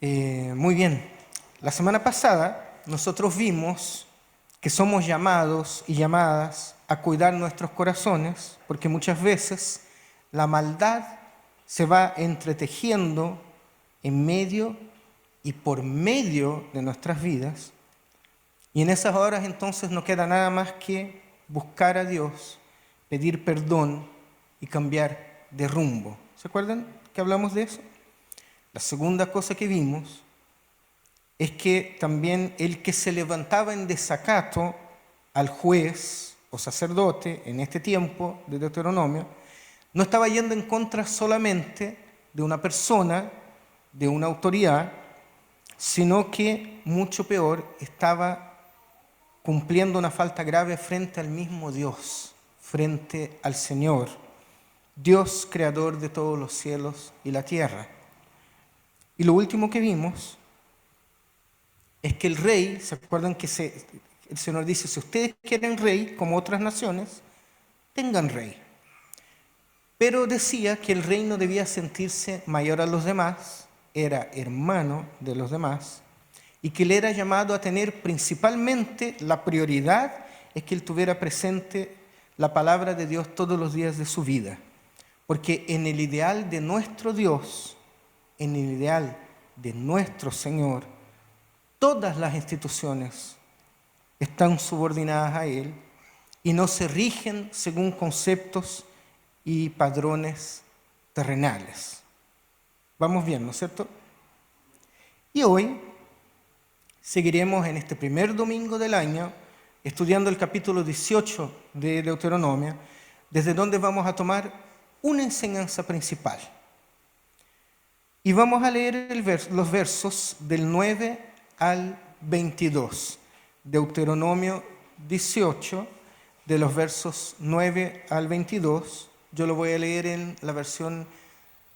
Muy bien. La semana pasada nosotros vimos que somos llamados y llamadas a cuidar nuestros corazones, porque muchas veces la maldad se va entretejiendo en medio y por medio de nuestras vidas. Y en esas horas entonces no queda nada más que buscar a Dios, pedir perdón y cambiar de rumbo. ¿Se acuerdan que hablamos de eso? La segunda cosa que vimos es que también el que se levantaba en desacato al juez o sacerdote en este tiempo de Deuteronomio, no estaba yendo en contra solamente de una persona, de una autoridad, sino que, mucho peor, estaba cumpliendo una falta grave frente al mismo Dios, frente al Señor, Dios creador de todos los cielos y la tierra. Y lo último que vimos es que el rey, ¿se acuerdan que el Señor dice, si ustedes quieren rey, como otras naciones, tengan rey? Pero decía que el rey no debía sentirse mayor a los demás, era hermano de los demás, y que él era llamado a tener principalmente la prioridad es que él tuviera presente la palabra de Dios todos los días de su vida. Porque en el ideal de nuestro Dios, en el ideal de nuestro Señor, todas las instituciones están subordinadas a Él y no se rigen según conceptos y padrones terrenales. Vamos bien, ¿no es cierto? Y hoy seguiremos en este primer domingo del año estudiando el capítulo 18 de Deuteronomio, desde donde vamos a tomar una enseñanza principal. Y vamos a leer los versos del 9 al 22. Deuteronomio 18, de los versos 9 al 22. Yo lo voy a leer en la versión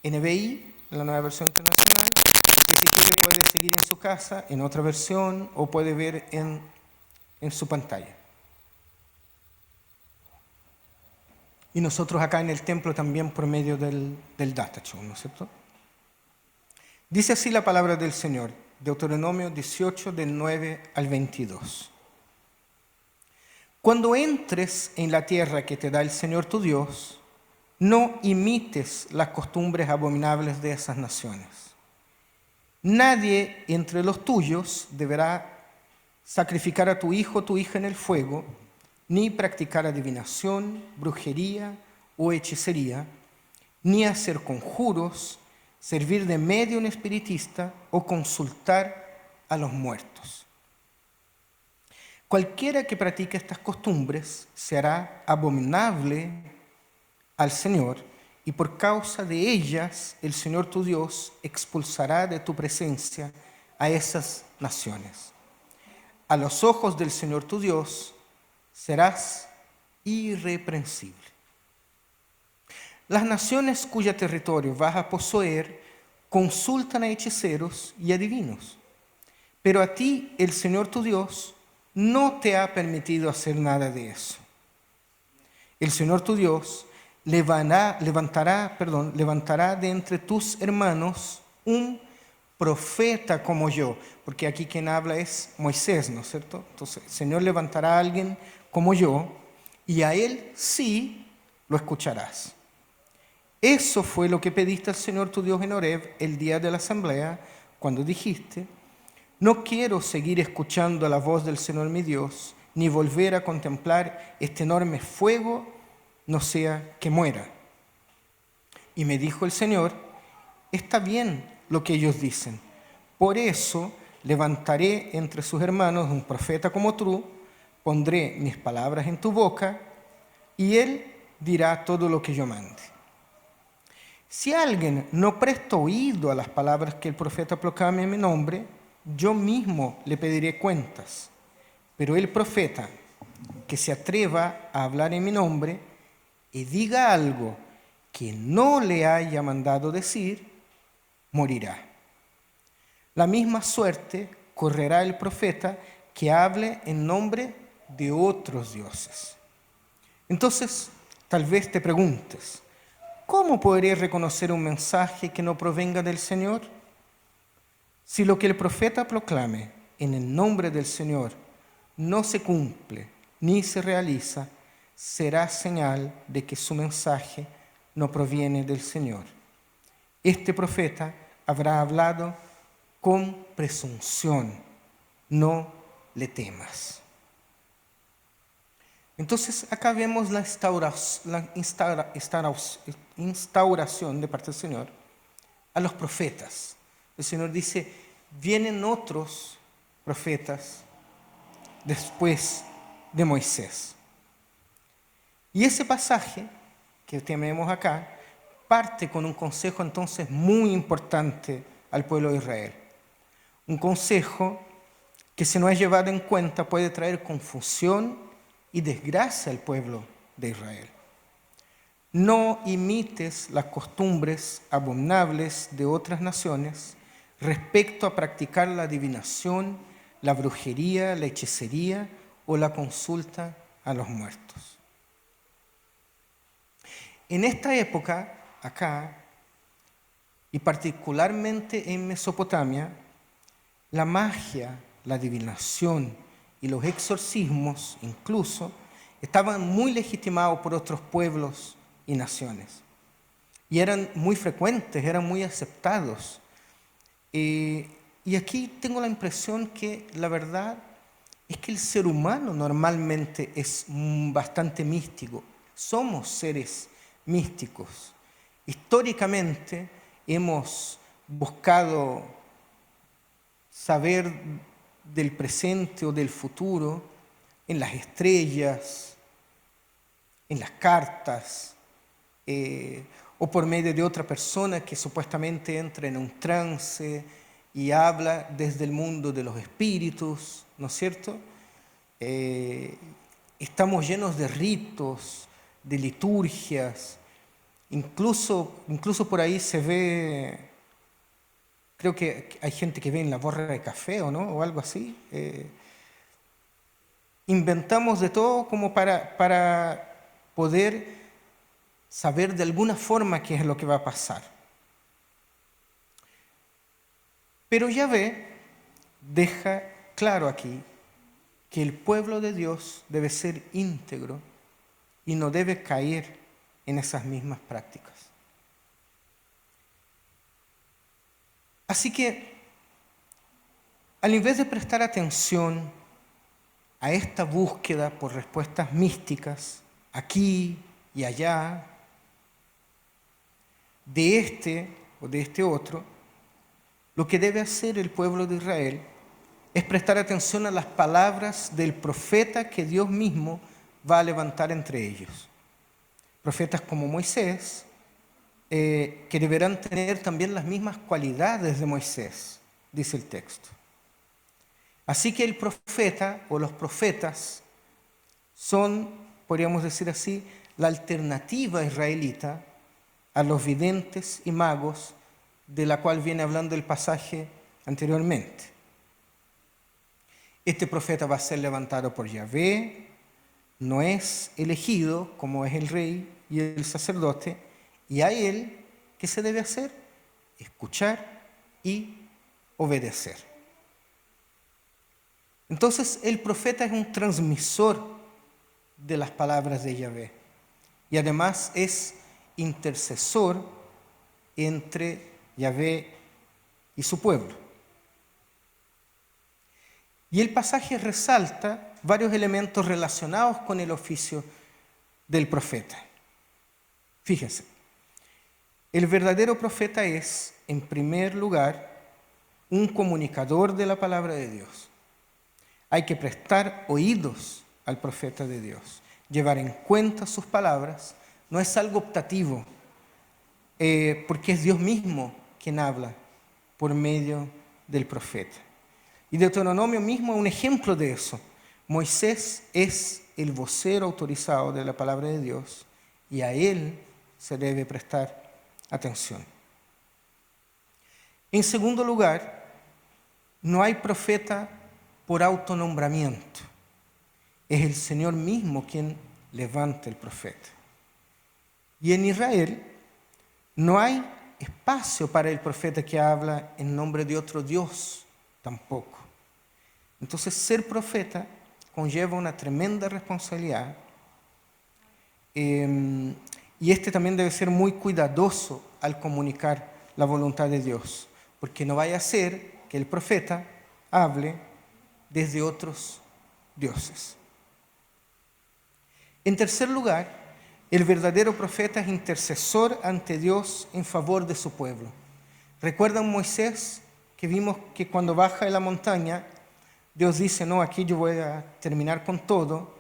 NBI, en la nueva versión internacional. Y si quiere puede seguir en su casa, en otra versión, o puede ver en su pantalla. Y nosotros acá en el templo también por medio del data show, ¿no es cierto? Dice así la palabra del Señor, Deuteronomio 18, del 9 al 22. Cuando entres en la tierra que te da el Señor tu Dios, no imites las costumbres abominables de esas naciones. Nadie entre los tuyos deberá sacrificar a tu hijo o tu hija en el fuego, ni practicar adivinación, brujería o hechicería, ni hacer conjuros, servir de medio a un espiritista o consultar a los muertos. Cualquiera que practique estas costumbres se hará abominable al Señor, y por causa de ellas el Señor tu Dios expulsará de tu presencia a esas naciones. A los ojos del Señor tu Dios serás irreprensible. Las naciones cuyo territorio vas a poseer consultan a hechiceros y adivinos, pero a ti el Señor tu Dios no te ha permitido hacer nada de eso. El Señor tu Dios levantará de entre tus hermanos un profeta como yo, porque aquí quien habla es Moisés, ¿no es cierto? Entonces el Señor levantará a alguien como yo y a él sí lo escucharás. Eso fue lo que pediste al Señor tu Dios en Horeb el día de la asamblea, cuando dijiste, no quiero seguir escuchando la voz del Señor mi Dios, ni volver a contemplar este enorme fuego, no sea que muera. Y me dijo el Señor, está bien lo que ellos dicen, por eso levantaré entre sus hermanos un profeta como tú, pondré mis palabras en tu boca, y él dirá todo lo que yo mande. Si alguien no presta oído a las palabras que el profeta proclame en mi nombre, yo mismo le pediré cuentas. Pero el profeta que se atreva a hablar en mi nombre y diga algo que no le haya mandado decir, morirá. La misma suerte correrá el profeta que hable en nombre de otros dioses. Entonces, tal vez te preguntes, ¿cómo podré reconocer un mensaje que no provenga del Señor? Si lo que el profeta proclame en el nombre del Señor no se cumple ni se realiza, será señal de que su mensaje no proviene del Señor. Este profeta habrá hablado con presunción, no le temas. Entonces acá vemos la instauración de parte del Señor a los profetas. El Señor dice, vienen otros profetas después de Moisés. Y ese pasaje que tenemos acá parte con un consejo entonces muy importante al pueblo de Israel. Un consejo que si no es llevado en cuenta puede traer confusión y desgracia al pueblo de Israel. No imites las costumbres abominables de otras naciones respecto a practicar la adivinación, la brujería, la hechicería o la consulta a los muertos. En esta época, acá, y particularmente en Mesopotamia, la magia, la adivinación y los exorcismos incluso estaban muy legitimados por otros pueblos y naciones. Y eran muy frecuentes, eran muy aceptados. Y aquí tengo la impresión que la verdad es que el ser humano normalmente es bastante místico. Somos seres místicos. Históricamente hemos buscado saber del presente o del futuro en las estrellas, en las cartas, o por medio de otra persona que supuestamente entra en un trance y habla desde el mundo de los espíritus, ¿no es cierto? Estamos llenos de ritos, de liturgias, incluso por ahí se ve, creo que hay gente que ve en la borra de café o no, o algo así. Inventamos de todo como para poder saber de alguna forma qué es lo que va a pasar. Pero Yahvé deja claro aquí que el pueblo de Dios debe ser íntegro y no debe caer en esas mismas prácticas. Así que, al invés de prestar atención a esta búsqueda por respuestas místicas, aquí y allá, de este o de este otro, lo que debe hacer el pueblo de Israel es prestar atención a las palabras del profeta que Dios mismo va a levantar entre ellos. Profetas como Moisés, que deberán tener también las mismas cualidades de Moisés, dice el texto. Así que el profeta o los profetas son, podríamos decir así, la alternativa israelita a los videntes y magos de la cual viene hablando el pasaje anteriormente. Este profeta va a ser levantado por Yahvé, no es elegido como es el rey y el sacerdote, y a él, ¿qué se debe hacer? Escuchar y obedecer. Entonces el profeta es un transmisor de las palabras de Yahvé y además es intercesor entre Yahvé y su pueblo. Y el pasaje resalta varios elementos relacionados con el oficio del profeta. Fíjense, el verdadero profeta es, en primer lugar, un comunicador de la palabra de Dios. Hay que prestar oídos al profeta de Dios, llevar en cuenta sus palabras, no es algo optativo, porque es Dios mismo quien habla por medio del profeta. Y Deuteronomio mismo es un ejemplo de eso. Moisés es el vocero autorizado de la palabra de Dios y a él se debe prestar atención. En segundo lugar, no hay profeta por autonombramiento. Es el Señor mismo quien levanta el profeta. Y en Israel no hay espacio para el profeta que habla en nombre de otro Dios tampoco. Entonces, ser profeta conlleva una tremenda responsabilidad, y también debe ser muy cuidadoso al comunicar la voluntad de Dios, porque no vaya a ser que el profeta hable desde otros dioses. En tercer lugar, el verdadero profeta es intercesor ante Dios en favor de su pueblo. ¿Recuerdan Moisés, que vimos que cuando baja de la montaña, Dios dice, no, aquí yo voy a terminar con todo,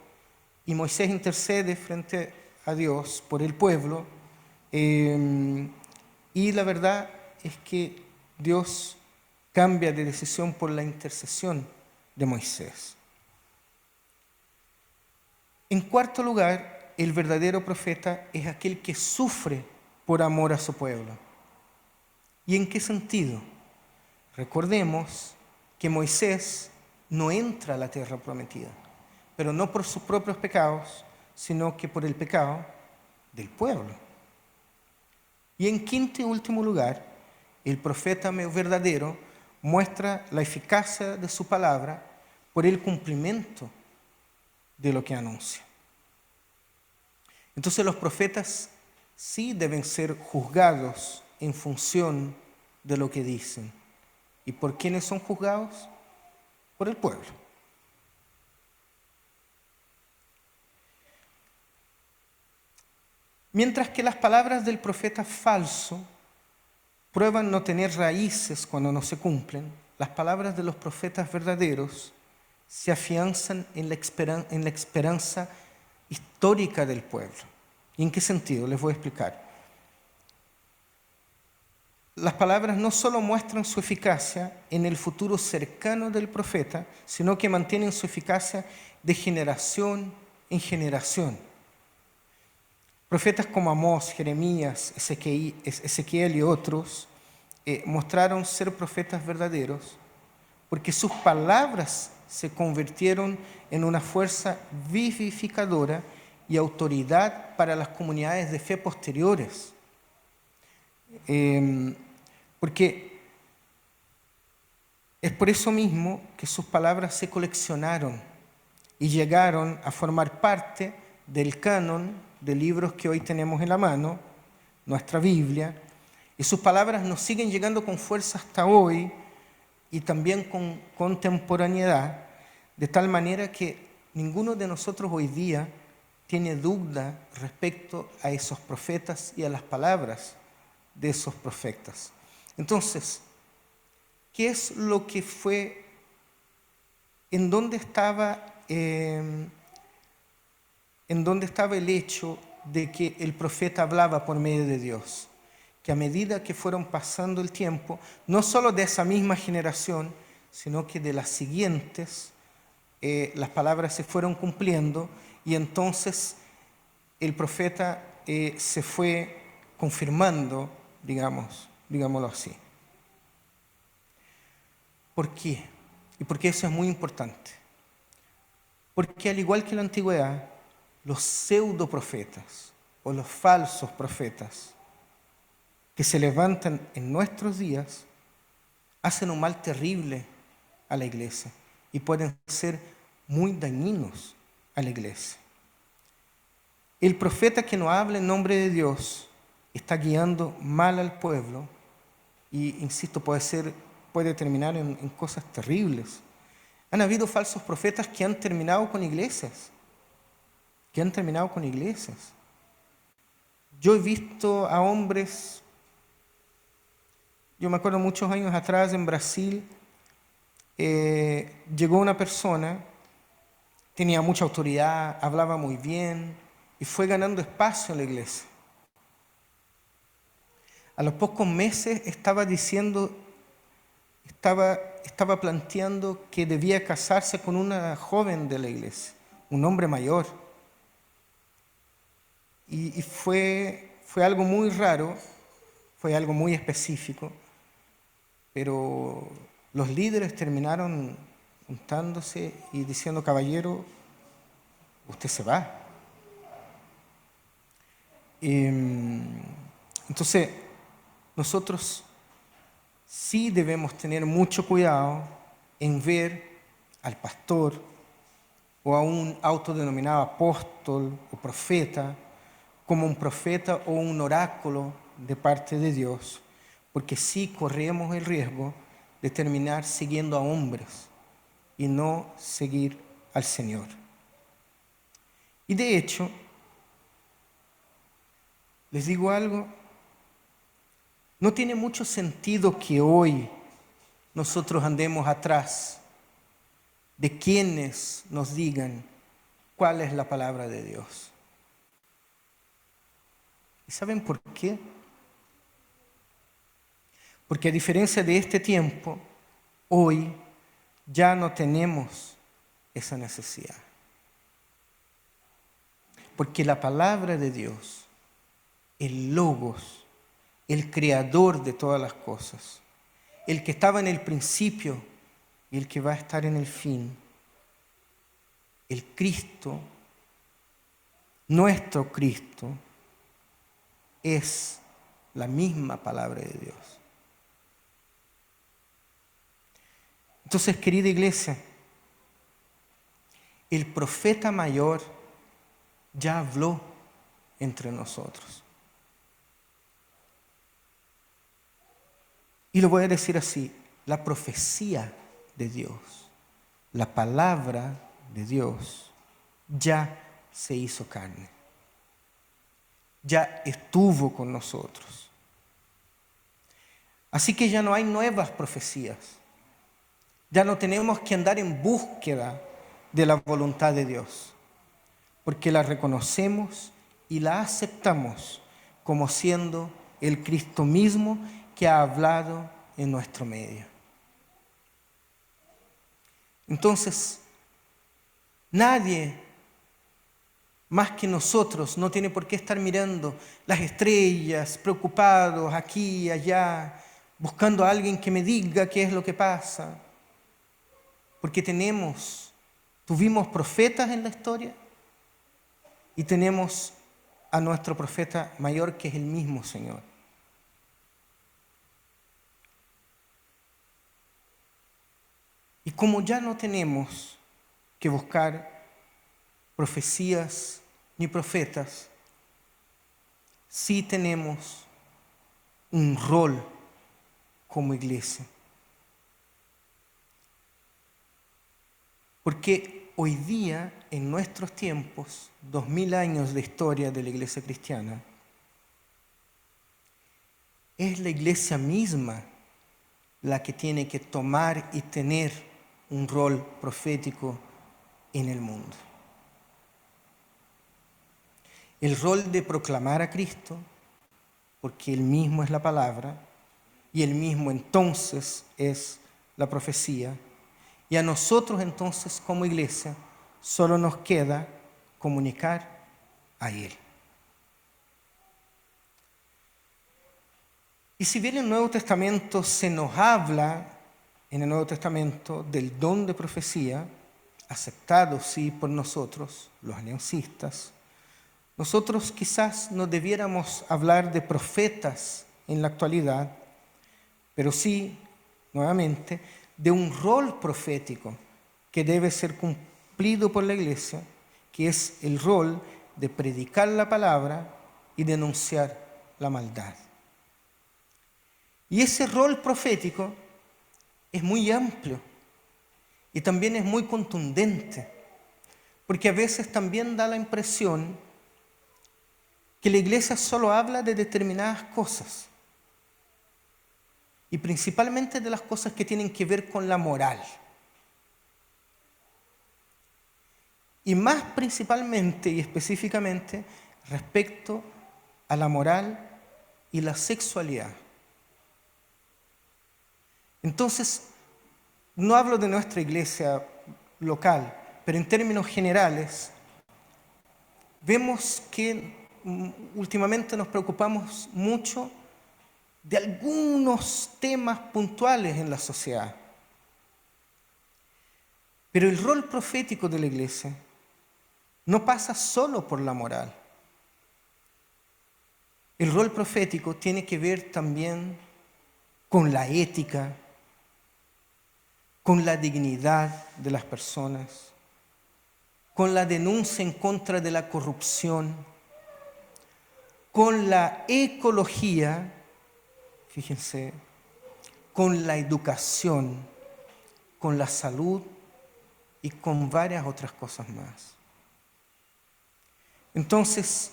y Moisés intercede frente a Dios por el pueblo, y la verdad es que Dios cambia de decisión por la intercesión de Moisés. En cuarto lugar, el verdadero profeta es aquel que sufre por amor a su pueblo. ¿Y en qué sentido? Recordemos que Moisés no entra a la tierra prometida, pero no por sus propios pecados, sino que por el pecado del pueblo. Y en quinto y último lugar, el profeta verdadero muestra la eficacia de su palabra por el cumplimiento de lo que anuncia. Entonces los profetas sí deben ser juzgados en función de lo que dicen. ¿Y por quiénes son juzgados? Por el pueblo. Mientras que las palabras del profeta falso prueban no tener raíces cuando no se cumplen, las palabras de los profetas verdaderos se afianzan en la esperanza histórica del pueblo. ¿Y en qué sentido? Les voy a explicar. Las palabras no solo muestran su eficacia en el futuro cercano del profeta, sino que mantienen su eficacia de generación en generación. Profetas como Amós, Jeremías, Ezequiel y otros mostraron ser profetas verdaderos porque sus palabras se convirtieron en una fuerza vivificadora y autoridad para las comunidades de fe posteriores. Porque es por eso mismo que sus palabras se coleccionaron y llegaron a formar parte del canon de libros que hoy tenemos en la mano, nuestra Biblia, y sus palabras nos siguen llegando con fuerza hasta hoy y también con contemporaneidad, de tal manera que ninguno de nosotros hoy día tiene duda respecto a esos profetas y a las palabras de esos profetas. Entonces, ¿qué es lo que fue? ¿En dónde estaba el hecho de que el profeta hablaba por medio de Dios? Que a medida que fueron pasando el tiempo, no solo de esa misma generación, sino que de las siguientes, las palabras se fueron cumpliendo y entonces el profeta se fue confirmando, digámoslo así. ¿Por qué? Y porque eso es muy importante. Porque al igual que en la antigüedad, los pseudoprofetas o los falsos profetas que se levantan en nuestros días hacen un mal terrible a la iglesia y pueden ser muy dañinos a la iglesia. El profeta que no habla en nombre de Dios está guiando mal al pueblo y, insisto, puede terminar en cosas terribles. Han habido falsos profetas que han terminado con iglesias. Yo he visto a hombres, yo me acuerdo muchos años atrás en Brasil, llegó una persona, tenía mucha autoridad, hablaba muy bien y fue ganando espacio en la iglesia. A los pocos meses estaba planteando que debía casarse con una joven de la iglesia, un hombre mayor. Y fue algo muy raro, fue algo muy específico, pero los líderes terminaron juntándose y diciendo, caballero, usted se va. Entonces, nosotros sí debemos tener mucho cuidado en ver al pastor o a un autodenominado apóstol o profeta como un profeta o un oráculo de parte de Dios, porque sí corremos el riesgo de terminar siguiendo a hombres y no seguir al Señor. Y de hecho, les digo algo, no tiene mucho sentido que hoy nosotros andemos atrás de quienes nos digan cuál es la palabra de Dios. ¿Y saben por qué? Porque a diferencia de este tiempo, hoy ya no tenemos esa necesidad. Porque la palabra de Dios, el Logos, el creador de todas las cosas, el que estaba en el principio y el que va a estar en el fin, el Cristo, nuestro Cristo, es la misma palabra de Dios. Entonces, querida iglesia, el profeta mayor ya habló entre nosotros. Y lo voy a decir así, la profecía de Dios, la palabra de Dios, ya se hizo carne. Ya estuvo con nosotros. Así que ya no hay nuevas profecías. Ya no tenemos que andar en búsqueda de la voluntad de Dios, porque la reconocemos y la aceptamos como siendo el Cristo mismo que ha hablado en nuestro medio. Entonces, nadie más que nosotros no tiene por qué estar mirando las estrellas, preocupados aquí y allá, buscando a alguien que me diga qué es lo que pasa. Porque tuvimos profetas en la historia y tenemos a nuestro profeta mayor, que es el mismo Señor. Y como ya no tenemos que buscar profecías ni profetas, sí tenemos un rol como iglesia. Porque hoy día, en nuestros tiempos, 2000 años de historia de la iglesia cristiana, es la iglesia misma la que tiene que tomar y tener un rol profético en el mundo. El rol de proclamar a Cristo, porque Él mismo es la palabra, y Él mismo entonces es la profecía, y a nosotros entonces como iglesia solo nos queda comunicar a Él. Y si bien en el Nuevo Testamento se nos habla, en el Nuevo Testamento, del don de profecía, aceptado sí por nosotros, los aliancistas, nosotros quizás no debiéramos hablar de profetas en la actualidad, pero sí, nuevamente, de un rol profético que debe ser cumplido por la iglesia, que es el rol de predicar la palabra y denunciar la maldad. Y ese rol profético es muy amplio y también es muy contundente, porque a veces también da la impresión que la iglesia solo habla de determinadas cosas, y principalmente de las cosas que tienen que ver con la moral. Y más principalmente y específicamente respecto a la moral y la sexualidad. Entonces, no hablo de nuestra iglesia local, pero en términos generales, vemos que últimamente nos preocupamos mucho de algunos temas puntuales en la sociedad. Pero el rol profético de la iglesia no pasa solo por la moral. El rol profético tiene que ver también con la ética, con la dignidad de las personas, con la denuncia en contra de la corrupción, con la ecología, fíjense, con la educación, con la salud y con varias otras cosas más. Entonces,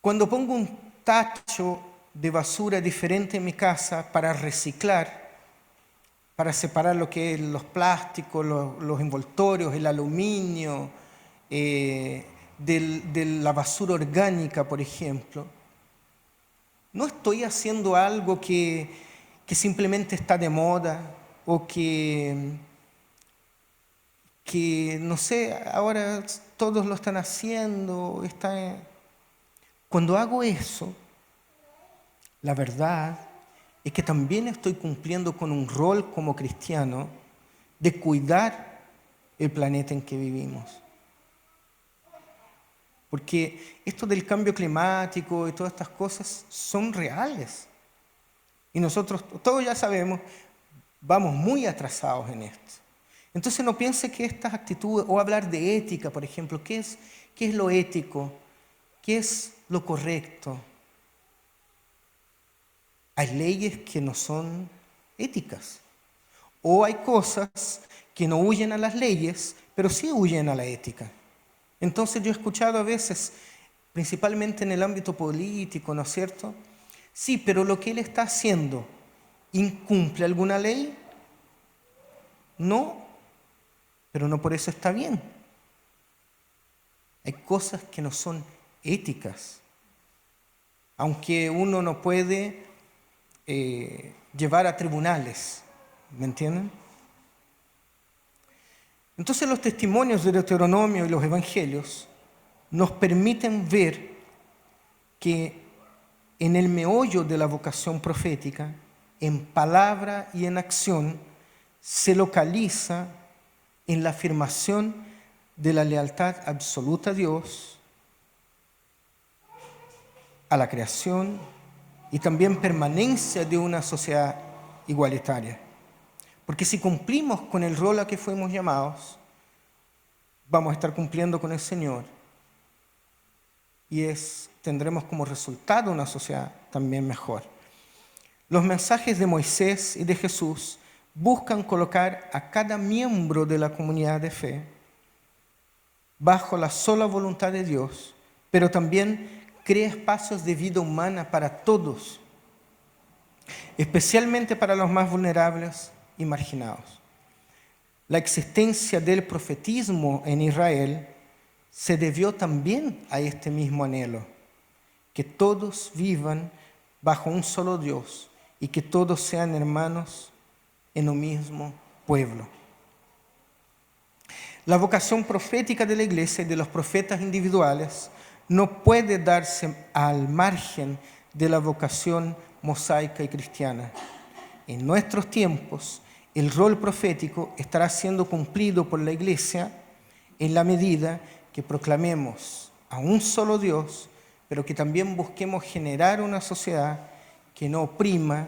cuando pongo un tacho de basura diferente en mi casa para reciclar, para separar lo que es los plásticos, los envoltorios, el aluminio, de la basura orgánica, por ejemplo, no estoy haciendo algo que simplemente está de moda o que, no sé, ahora todos lo están haciendo. Cuando hago eso, la verdad es que también estoy cumpliendo con un rol como cristiano de cuidar el planeta en que vivimos. Porque esto del cambio climático y todas estas cosas son reales. Y nosotros, todos ya sabemos, vamos muy atrasados en esto. Entonces no piense que estas actitudes, o hablar de ética, por ejemplo, ¿qué es lo ético? ¿Qué es lo correcto? Hay leyes que no son éticas. O hay cosas que no huyen a las leyes, pero sí huyen a la ética. Entonces yo he escuchado a veces, principalmente en el ámbito político, ¿no es cierto? Sí, pero lo que él está haciendo, ¿incumple alguna ley? No, pero no por eso está bien. Hay cosas que no son éticas. Aunque uno no puede llevar a tribunales, ¿me entienden? Entonces los testimonios de Deuteronomio y los evangelios nos permiten ver que en el meollo de la vocación profética, en palabra y en acción, se localiza en la afirmación de la lealtad absoluta a Dios, a la creación y también permanencia de una sociedad igualitaria. Porque si cumplimos con el rol a que fuimos llamados, vamos a estar cumpliendo con el Señor y tendremos como resultado una sociedad también mejor. Los mensajes de Moisés y de Jesús buscan colocar a cada miembro de la comunidad de fe bajo la sola voluntad de Dios, pero también crea espacios de vida humana para todos, especialmente para los más vulnerables y marginados. La existencia del profetismo en Israel se debió también a este mismo anhelo, que todos vivan bajo un solo Dios y que todos sean hermanos en un mismo pueblo. La vocación profética de la iglesia y de los profetas individuales no puede darse al margen de la vocación mosaica y cristiana. En nuestros tiempos, el rol profético estará siendo cumplido por la iglesia en la medida que proclamemos a un solo Dios, pero que también busquemos generar una sociedad que no oprima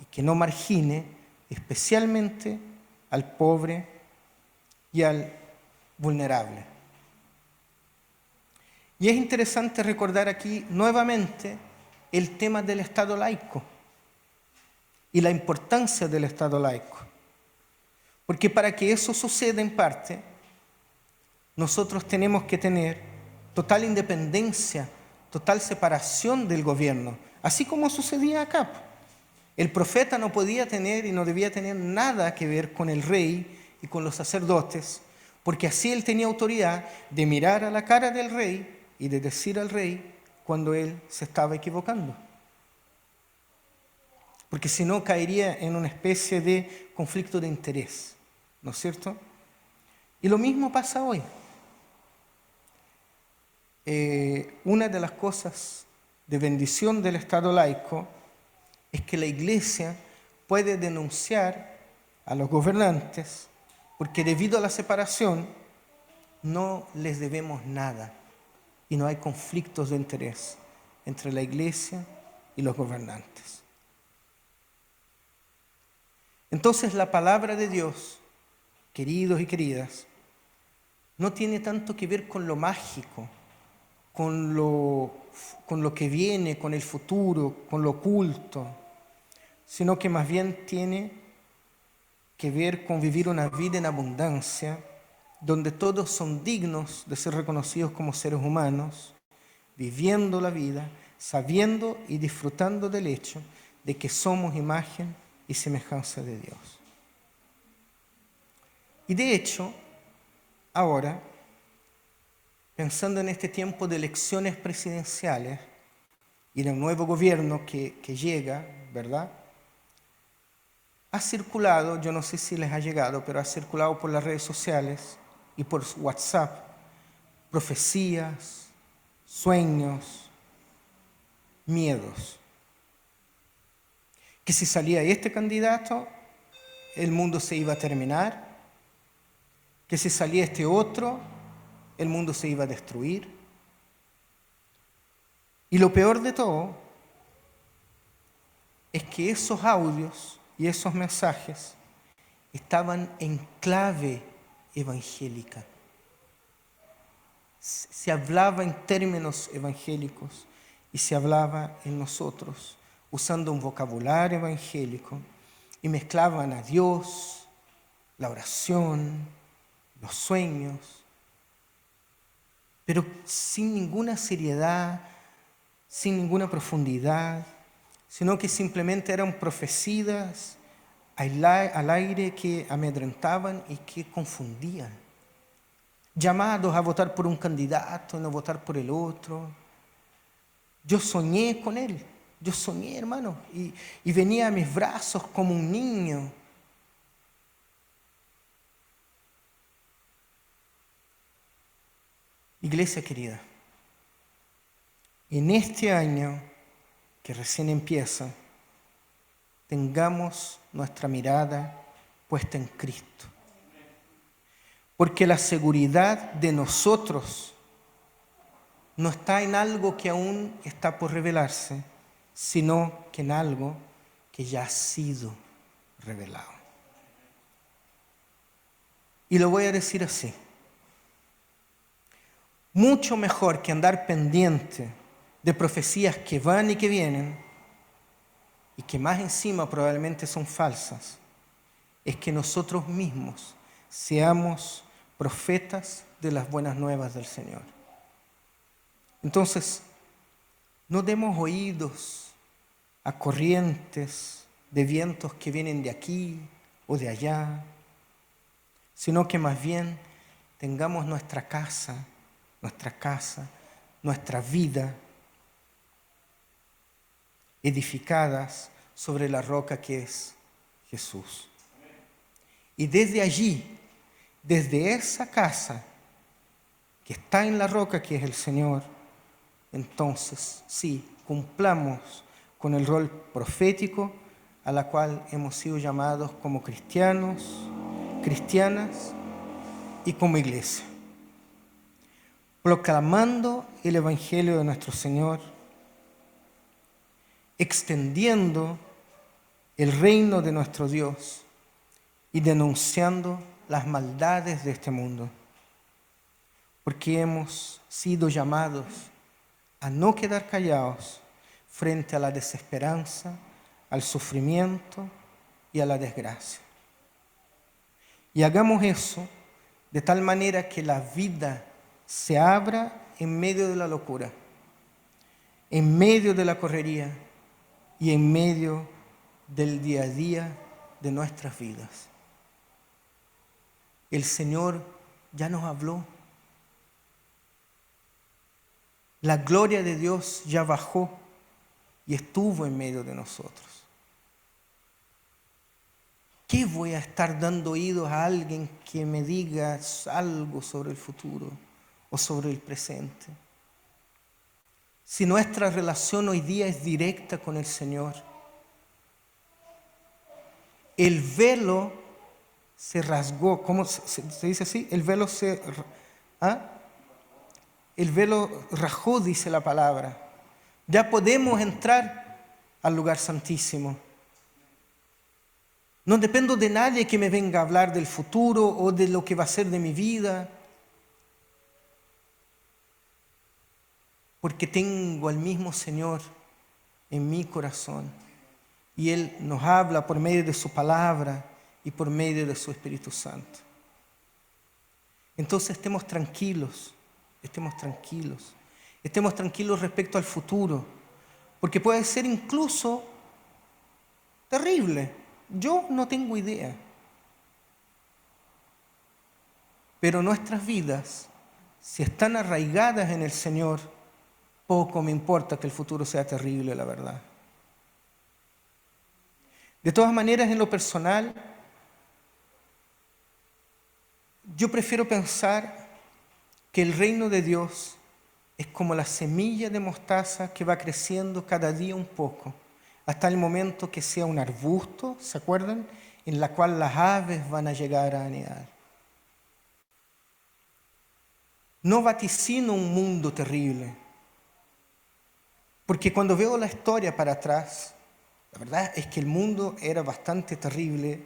y que no margine, especialmente al pobre y al vulnerable. Y es interesante recordar aquí nuevamente el tema del Estado laico y la importancia del Estado laico. Porque para que eso suceda en parte, nosotros tenemos que tener total independencia, total separación del gobierno, así como sucedía acá. El profeta no podía tener y no debía tener nada que ver con el rey y con los sacerdotes, porque así él tenía autoridad de mirar a la cara del rey y de decir al rey cuando él se estaba equivocando. Porque si no caería en una especie de conflicto de interés, ¿no es cierto? Y lo mismo pasa hoy. Una de las cosas de bendición del Estado laico es que la Iglesia puede denunciar a los gobernantes porque debido a la separación no les debemos nada. y no hay conflictos de interés entre la iglesia y los gobernantes. Entonces la palabra de Dios, queridos y queridas, no tiene tanto que ver con lo mágico, con lo que viene, con el futuro, con lo oculto, sino que más bien tiene que ver con vivir una vida en abundancia, donde todos son dignos de ser reconocidos como seres humanos, viviendo la vida, sabiendo y disfrutando del hecho de que somos imagen y semejanza de Dios. Y de hecho, ahora, pensando en este tiempo de elecciones presidenciales y en el nuevo gobierno que llega, ¿verdad? Ha circulado, yo no sé si les ha llegado, pero ha circulado por las redes sociales y por WhatsApp, profecías, sueños, miedos. Que si salía este candidato, el mundo se iba a terminar, que si salía este otro, el mundo se iba a destruir. Y lo peor de todo es que esos audios y esos mensajes estaban en clave evangélica. Se hablaba en términos evangélicos y se hablaba en nosotros, usando un vocabulario evangélico, y mezclaban a Dios, la oración, los sueños, pero sin ninguna seriedad, sin ninguna profundidad, sino que simplemente eran profecías al aire que amedrentaban y que confundían. Llamados a votar por un candidato y no votar por el otro. Yo soñé con él, yo soñé, hermano, y venía a mis brazos como un niño. Iglesia querida, en este año que recién empieza, tengamos nuestra mirada puesta en Cristo. Porque la seguridad de nosotros no está en algo que aún está por revelarse, sino que en algo que ya ha sido revelado. Y lo voy a decir así. Mucho mejor que andar pendiente de profecías que van y que vienen, y que más encima probablemente son falsas, es que nosotros mismos seamos profetas de las buenas nuevas del Señor. Entonces, no demos oídos a corrientes de vientos que vienen de aquí o de allá, sino que más bien tengamos nuestra casa, nuestra vida edificadas sobre la roca que es Jesús. Y desde allí, desde esa casa que está en la roca que es el Señor, entonces sí, cumplamos con el rol profético a la cual hemos sido llamados como cristianos, cristianas y como iglesia, proclamando el Evangelio de nuestro Señor, extendiendo el reino de nuestro Dios y denunciando las maldades de este mundo, porque hemos sido llamados a no quedar callados frente a la desesperanza, al sufrimiento y a la desgracia. Y hagamos eso de tal manera que la vida se abra en medio de la locura, en medio de la correría y en medio del día a día de nuestras vidas. El Señor ya nos habló. La gloria de Dios ya bajó y estuvo en medio de nosotros. ¿Qué voy a estar dando oídos a alguien que me diga algo sobre el futuro o sobre el presente? Si nuestra relación hoy día es directa con el Señor, el velo se rasgó. ¿Cómo se dice así? El velo se... el velo rajó, dice la palabra. Ya podemos entrar al lugar santísimo. No dependo de nadie que me venga a hablar del futuro o de lo que va a ser de mi vida, porque tengo al mismo Señor en mi corazón. Y Él nos habla por medio de su palabra y por medio de su Espíritu Santo. Entonces estemos tranquilos respecto al futuro, porque puede ser incluso terrible. Yo no tengo idea. Pero nuestras vidas, si están arraigadas en el Señor, poco me importa que el futuro sea terrible, la verdad. De todas maneras, en lo personal, yo prefiero pensar que el reino de Dios es como la semilla de mostaza que va creciendo cada día un poco, hasta el momento que sea un arbusto, ¿se acuerdan? En la cual las aves van a llegar a anidar. No vaticino un mundo terrible, porque cuando veo la historia para atrás, la verdad es que el mundo era bastante terrible,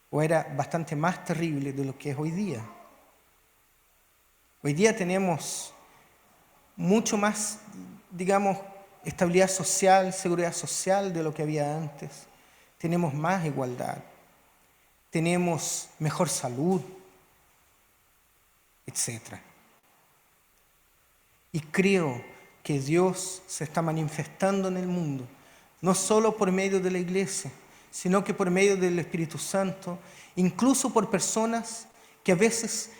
o era bastante más terrible de lo que es hoy día. Hoy día tenemos mucho más, digamos, estabilidad social, seguridad social de lo que había antes. Tenemos más igualdad, tenemos mejor salud, etc. Y creo que Dios se está manifestando en el mundo, no solo por medio de la iglesia, sino que por medio del Espíritu Santo, incluso por personas que a veces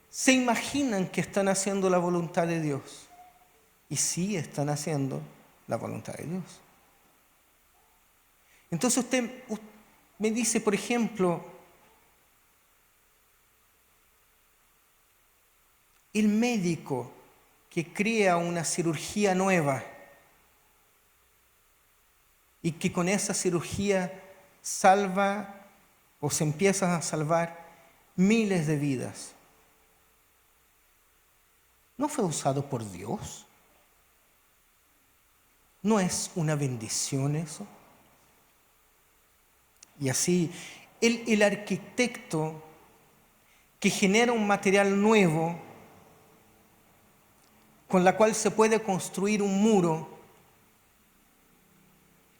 se imaginan que están haciendo la voluntad de Dios. Y sí están haciendo la voluntad de Dios. Entonces usted me dice, por ejemplo, el médico que crea una cirugía nueva y que con esa cirugía salva o se empiezan a salvar miles de vidas. ¿No fue usado por Dios? ¿No es una bendición eso? Y así, el arquitecto que genera un material nuevo con la cual se puede construir un muro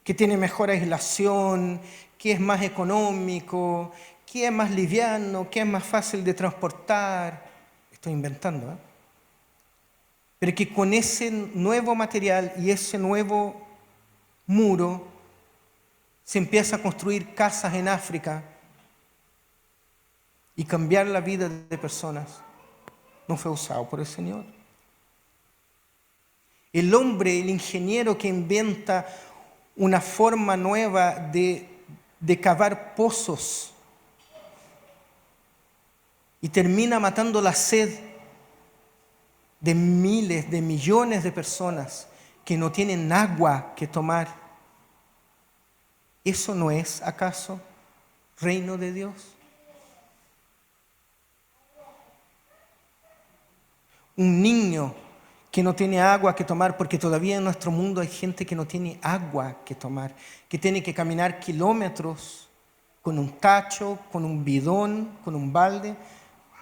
que tiene mejor aislación, que es más económico, que es más liviano, que es más fácil de transportar. Estoy inventando, ¿eh? Pero que con ese nuevo material y ese nuevo muro se empieza a construir casas en África y cambiar la vida de personas. ¿No fue usado por el Señor? El hombre, el ingeniero que inventa una forma nueva de cavar pozos y termina matando la sed de miles, de millones de personas que no tienen agua que tomar. ¿Eso no es acaso reino de Dios? Un niño que no tiene agua que tomar, porque todavía en nuestro mundo hay gente que no tiene agua que tomar, que tiene que caminar kilómetros con un tacho, con un bidón, con un balde,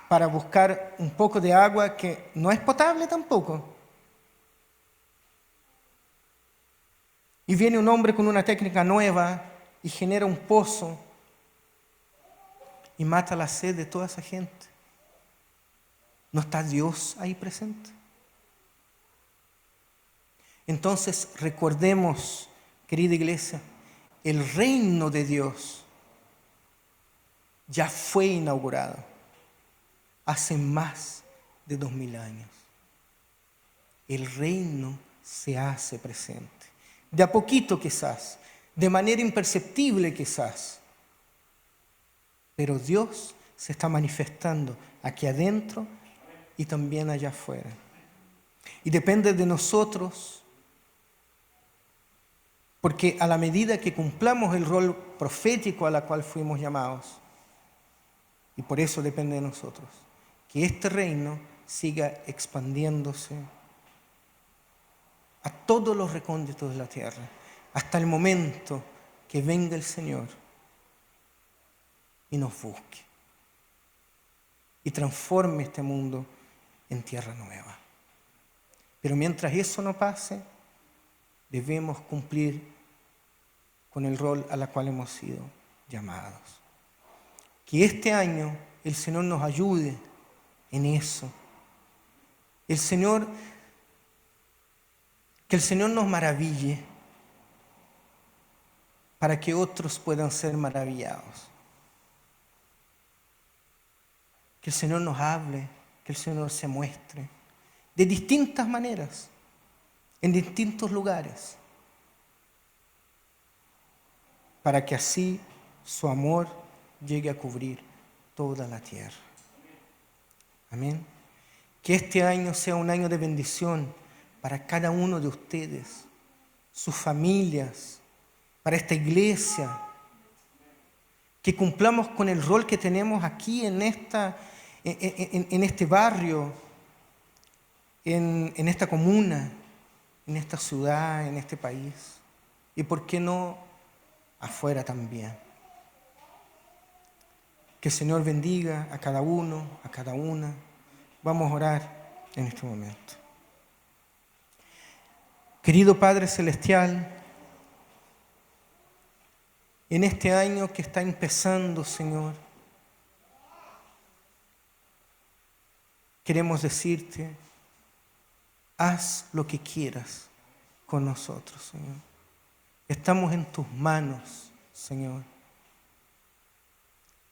para buscar un poco de agua que no es potable tampoco. Y viene un hombre con una técnica nueva y genera un pozo y mata la sed de toda esa gente. ¿No está Dios ahí presente? Entonces recordemos, querida iglesia, el reino de Dios ya fue inaugurado hace más de 2000 años. El reino se hace presente. De a poquito quizás, de manera imperceptible quizás, pero Dios se está manifestando aquí adentro y también allá afuera. Y depende de nosotros, porque a la medida que cumplamos el rol profético a la cual fuimos llamados, y por eso depende de nosotros, que este reino siga expandiéndose a todos los recónditos de la tierra, hasta el momento que venga el Señor y nos busque y transforme este mundo en tierra nueva. Pero mientras eso no pase, debemos cumplir con el rol a la cual hemos sido llamados. Que este año el Señor nos ayude en eso. Que el Señor nos maraville para que otros puedan ser maravillados. Que el Señor nos hable, que el Señor se muestre de distintas maneras, en distintos lugares, para que así su amor llegue a cubrir toda la tierra. Amén. Que este año sea un año de bendición para cada uno de ustedes, sus familias, para esta iglesia. Que cumplamos con el rol que tenemos aquí en este barrio, en esta comuna, en esta ciudad, en este país. Y por qué no afuera también. Que el Señor bendiga a cada uno, a cada una. Vamos a orar en este momento. Querido Padre Celestial, en este año que está empezando, Señor, queremos decirte, haz lo que quieras con nosotros, Señor. Estamos en tus manos, Señor.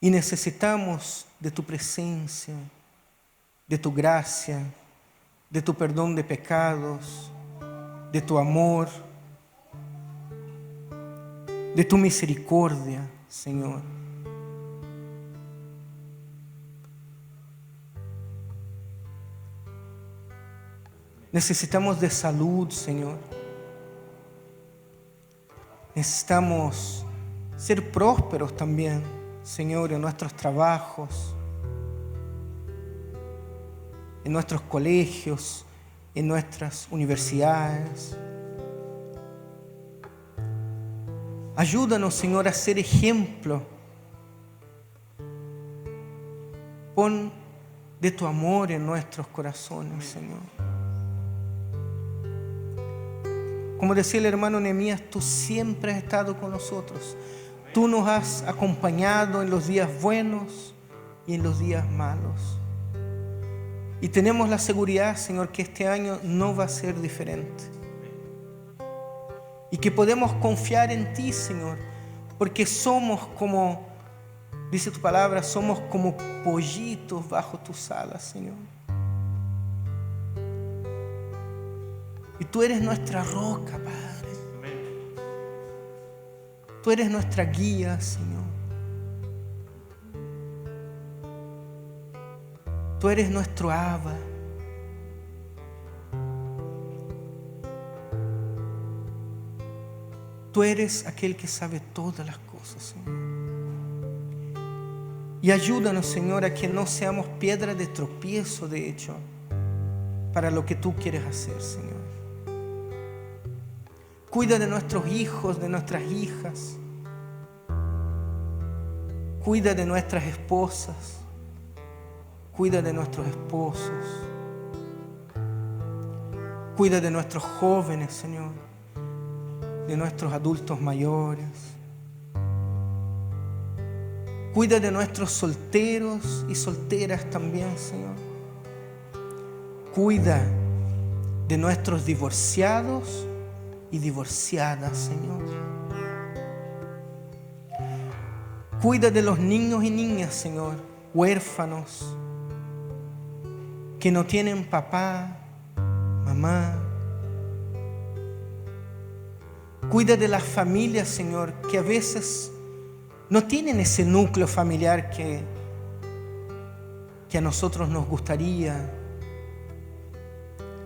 Y necesitamos de tu presencia, de tu gracia, de tu perdón de pecados, de tu amor, de tu misericordia, Señor. Necesitamos de salud, Señor. Necesitamos ser prósperos también, Señor, en nuestros trabajos, en nuestros colegios, en nuestras universidades. Ayúdanos, Señor, a ser ejemplo. Pon de tu amor en nuestros corazones, Señor. Como decía el hermano Nehemías, tú siempre has estado con nosotros. Tú nos has acompañado en los días buenos y en los días malos. Y tenemos la seguridad, Señor, que este año no va a ser diferente. Y que podemos confiar en ti, Señor, porque somos como, dice tu palabra, somos como pollitos bajo tus alas, Señor. Y tú eres nuestra roca, Padre. Tú eres nuestra guía, Señor. Tú eres nuestro Abba. Tú eres aquel que sabe todas las cosas, Señor. Y ayúdanos, Señor, a que no seamos piedra de tropiezo, de hecho, para lo que tú quieres hacer, Señor. Cuida de nuestros hijos, de nuestras hijas. Cuida de nuestras esposas. Cuida de nuestros esposos. Cuida de nuestros jóvenes, Señor. De nuestros adultos mayores. Cuida de nuestros solteros y solteras también, Señor. Cuida de nuestros divorciados y divorciadas, Señor. Cuida de los niños y niñas, Señor, huérfanos, que no tienen papá, mamá. Cuida de las familias, Señor, que a veces no tienen ese núcleo familiar que a nosotros nos gustaría.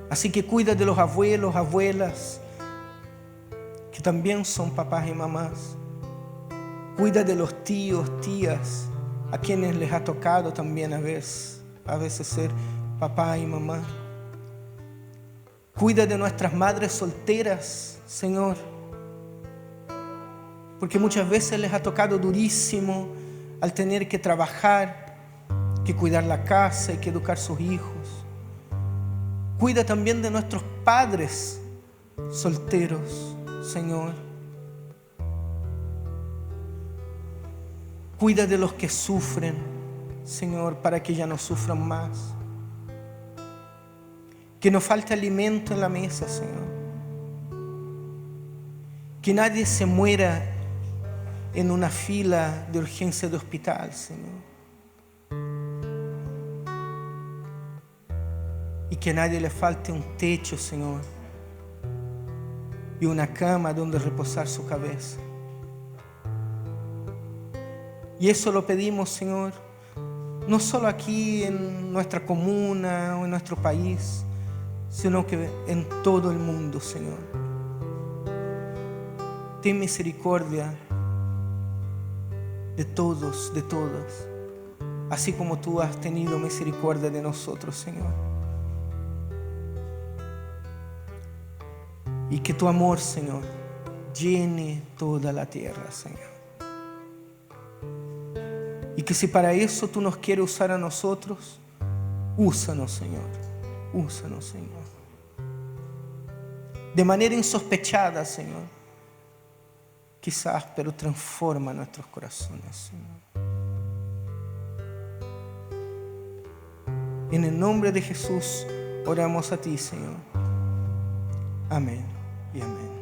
Así que cuida de los abuelos, abuelas, que también son papás y mamás. Cuida de los tíos, tías, a quienes les ha tocado también a veces ser papá y mamá. Cuida de nuestras madres solteras, Señor, porque muchas veces les ha tocado durísimo al tener que trabajar, que cuidar la casa y que educar sus hijos. Cuida también de nuestros padres solteros, Señor. Cuida de los que sufren, Señor, para que ya no sufran más. Que no falte alimento en la mesa, Señor. Que nadie se muera en una fila de urgencia de hospital, Señor. Y que a nadie le falte un techo, Señor, y una cama donde reposar su cabeza. Y eso lo pedimos, Señor, no solo aquí en nuestra comuna o en nuestro país, sino que en todo el mundo, Señor. Ten misericordia de todos, de todas, así como tú has tenido misericordia de nosotros, Señor. Y que tu amor, Señor, llene toda la tierra, Señor. Y que si para eso tú nos quieres usar a nosotros, úsanos, Señor. Úsanos, Señor. De manera insospechada, Señor. Quizás, pero transforma nuestros corazones, Señor. En el nombre de Jesús oramos a ti, Señor. Amén y amén.